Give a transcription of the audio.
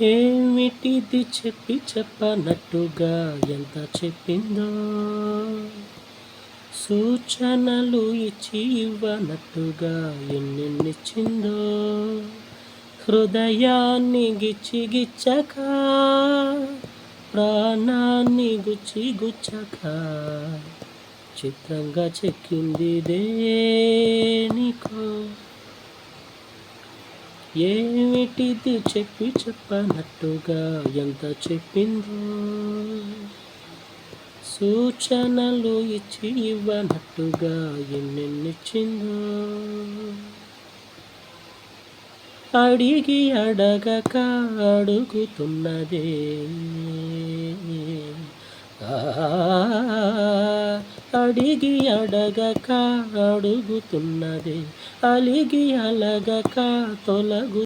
ఏమిటిది చెప్పి చెప్పనట్టుగా ఎంత చెప్పిందో, సూచనలు ఇచ్చి ఇవ్వనట్టుగా ఎన్నెన్నిచ్చిందో, హృదయాన్ని గిచ్చి గిచ్చక, ప్రాణాన్ని గుచ్చి గుచ్చక, చిత్రంగా చెక్కింది దేనికో. ఏమిటిది చెప్పి చెప్పనట్టుగా ఎంత చెప్పిందో, సూచనలు ఇచ్చి ఇవ్వనట్టుగా ఎన్నెన్నిచ్చిందో, అడిగి అడగక అడుగుతున్నదే, అడిగి అడగక అడుగుతున్నదే, అలిగి అలగక తొలగు